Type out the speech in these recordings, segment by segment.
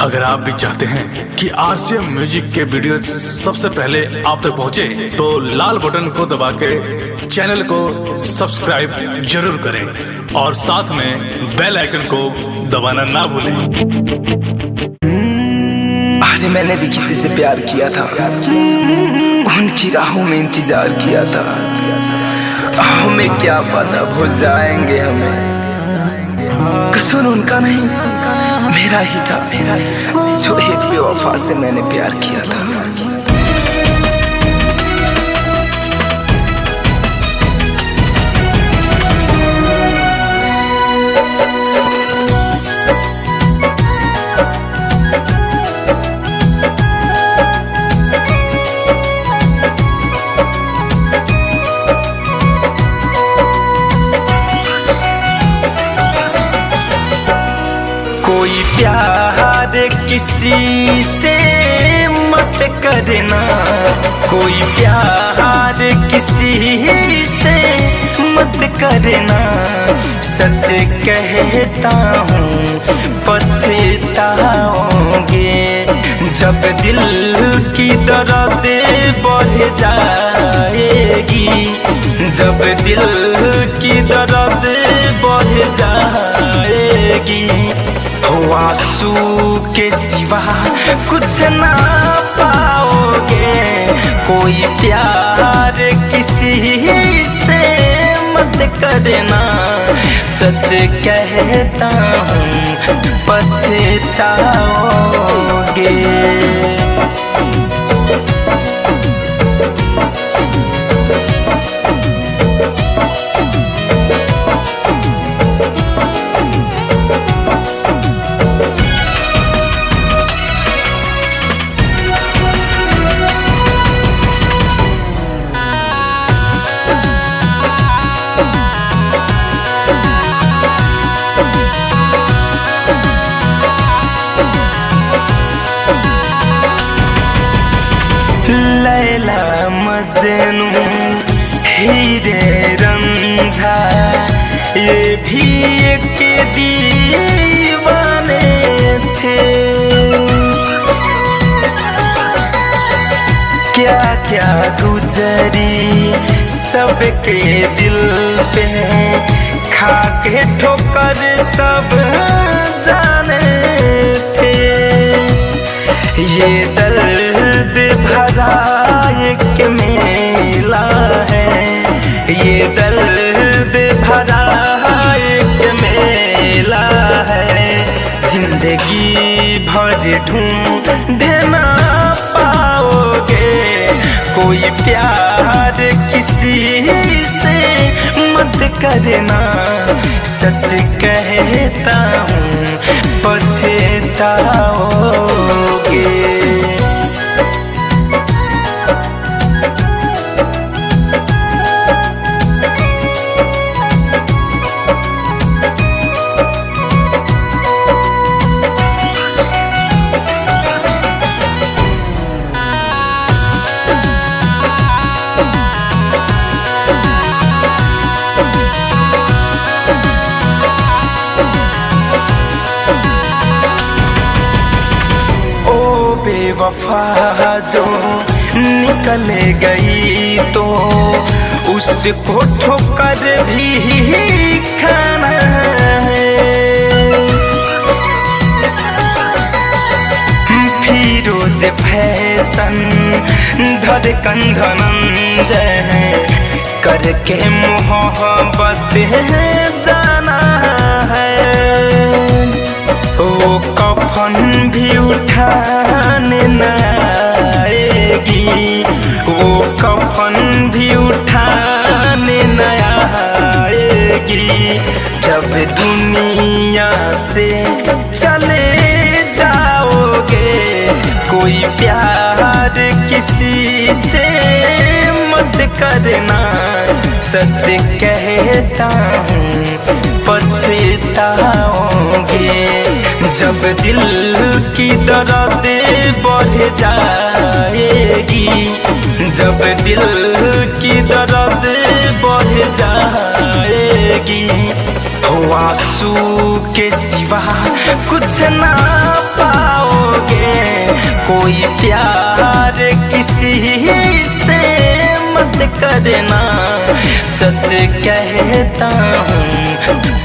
अगर आप भी चाहते हैं कि आरसीएम म्यूजिक के वीडियो सबसे पहले आप तक पहुंचे, तो लाल बटन को दबा के चैनल को सब्सक्राइब जरूर करें और साथ में बेल आइकन को दबाना ना भूलें। अरे मैंने भी किसी से प्यार किया था, उनकी राहों में इंतजार किया था। हमें क्या पता भूल जाएंगे हमें। कसूर उनका नहीं मेरा ही था, जो एक बेवफा से मैंने प्यार किया था। कोई प्यार किसी से मत करना, कोई प्यार किसी से मत करना। सच कहता हूँ पछताओगे, जब दिल की दर्द बढ़ जाएगी, जब दिल की दर्द बढ़ जाएगी। हो आंसू के सिवा कुछ ना पाओगे। कोई प्यार किसी से मत करना, सच कहता हूँ पछताओगे। लैला मजनू हीरे रंझा, ये भी एक दीवाने थे। क्या क्या गुजरी सबके दिल पे, खा के ठोकर सब जाने थे। ये दर्द भरा एक मेला है, ये दर्द भरा एक मेला है। जिंदगी भर ढूंढना पाओगे। कोई प्यार किसी से मत करना, सच कहता हूँ पछताओगे। बेवफा जो निकल गई तो उसको ठोकर भी खाना है। फिरोज फैशन धड़कन धनंजय करके मोहब्बत जाना है। वो कफन भी उठाने न आएगी, वो कफन भी उठाने न आएगी। जब दुनिया से चले जाओगे, कोई प्यार किसी से मत करना, सच कहता हूँ पछताओगे। जब दिल की दर्द बढ़ जाएगी, जब दिल की दर्द बढ़ जाएगी। हो आंसू के सिवा कुछ ना पाओ कोई प्यार किसी से मत करना, सच कहता हूँ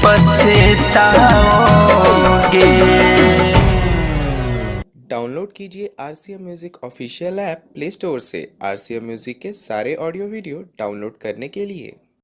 पछताओगे। डाउनलोड कीजिए RCM music official app play store से। RCM म्यूजिक के सारे ऑडियो वीडियो डाउनलोड करने के लिए